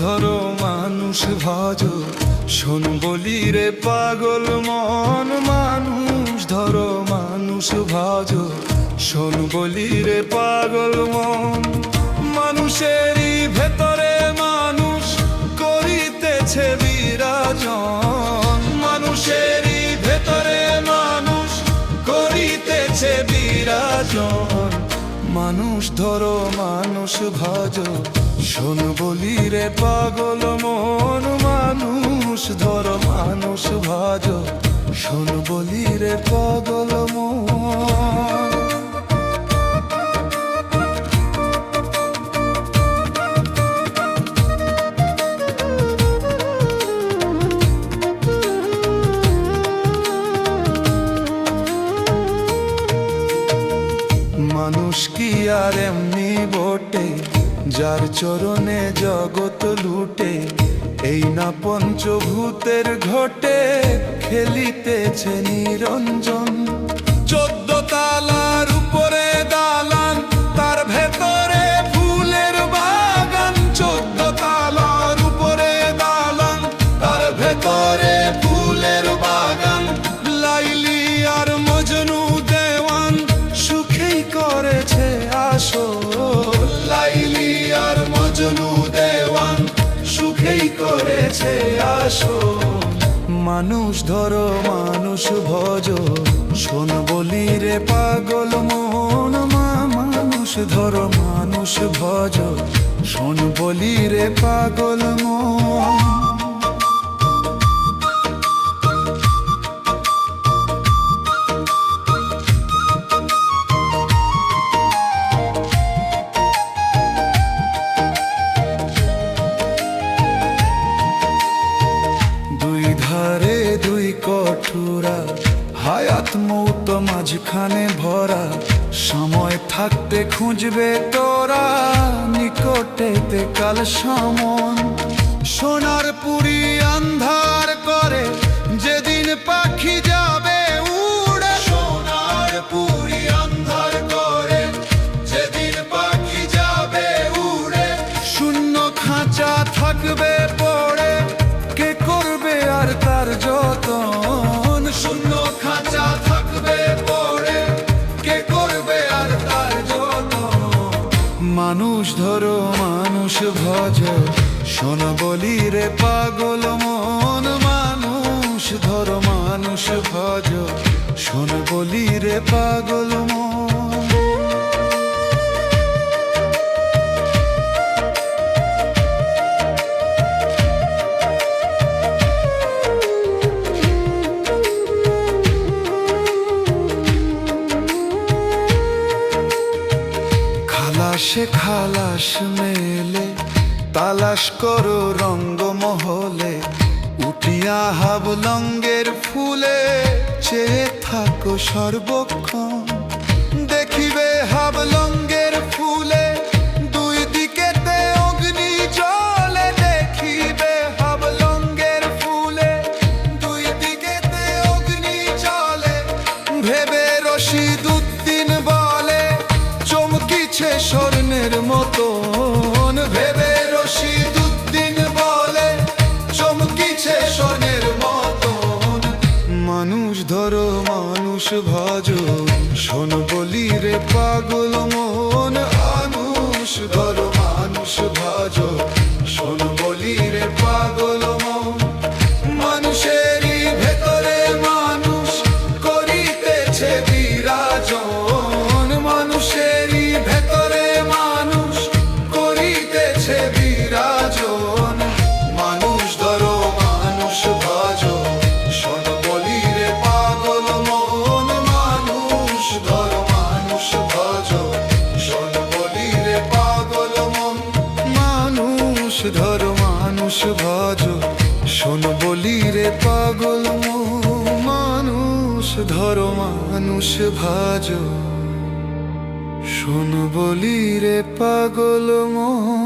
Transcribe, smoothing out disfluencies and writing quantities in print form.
ধরো মানুষ ভজো, শোন বলি রে পাগল মন। মানুষ ধরো মানুষ ভজো, শোন বলি রে পাগল মন। মানুষেরই ভেতরে মানুষ করিতেছে বিরাজন। মানুষেরই ভেতরে মানুষ করিতেছে বিরাজন। মানুষ ধরো মানুষ ভজো, শোন বলি রে পাগল মন। মানুষ ধরো মানুষ ভজো, শোন বলি রে পাগল মন। মানুষ কি আর এমনি বটে, যার চরণে জগৎ লুটে। এই না পঞ্চভূতের ঘটে, খেলিতেছে নিরঞ্জন। 14 তালার উপরে দালান, তার ভেতরে ফুলের বাগান। 14 তালার উপরে দালান, তার ভেতরে ফুলের বাগান। লাইলি আর মজনু দেওয়ান সুখেই করেছে আসল। লাইলি আর মজনু দেওয়ান সুখেই করেছে আসল। মানুষ ধরো মানুষ ভজো, শোন বলি রে পাগল মন। মানুষ ধরো মানুষ ভজো, শোন বলি রে পাগল মন। ধারে দুই কঠুরা, হায়াত মৌত মাঝখানে ভরা। সময় থাকতে খুঁজবে তোরা, নিকটেতে কাল সমন। সোনার পুরী আন্ধার করে, যেদিন পাখি যাবে উড়ে। সোনার পুরী আন্ধার করে, যেদিন পাখি যাবে উড়ে। শূন্য খাঁচা থাকবে পড়ে, কে করবে আর তার যতন। শূন্য খাঁচা থাকবে পড়ে, কে করবে আর তার যতন। মানুষ ধরো মানুষ ভজো, শোন বলি রে পাগল মন। মানুষ ধরো মানুষ ভজো, শোন বলি রে পাগল মন। খালাসে খালাস মেলে, তালাশ করো রঙ্গমহলে। উঠিয়া হাবলঙ্গের ফুলে, চেয়ে থাকো সর্বক্ষণ। দেখিবে হাবলঙ্গের ফুলে, দুই দিকেতে অগ্নি জ্বলে। দেখিবে হাবলঙ্গের ফুলে, দুই দিকেতে অগ্নি জ্বলে। ভেবে রশিদ উদ্দিন বলে, চমকিছে স্বর্ণের মতন। ভেবে রশিদ উদ্দিন বলে, চমকিছে স্বর্ণের মতন। মানুষ ধরো মানুষ ভজো, শোন বলি রে পাগল মন। মানুষ ধরো মানুষ ভজো, শোন বলি রে পাগল মন। মানুষেরই ভেতরে মানুষ করিতেছে বিরাজন। মানুষেরই ভেতরে মানুষ করিতেছে বিরাজন। মানুষ ধরো মানুষ ভজো, শোন বলি রে পাগল মন। মানুষ ধরো মানুষ ভজো, শোন বলি রে পাগল মন। মানুষ ধরো মানুষ ভজো, শোন বলি রে পাগল মন। মানুষ ধরো মানুষ ভজো, শোন বলি রে পাগল মন।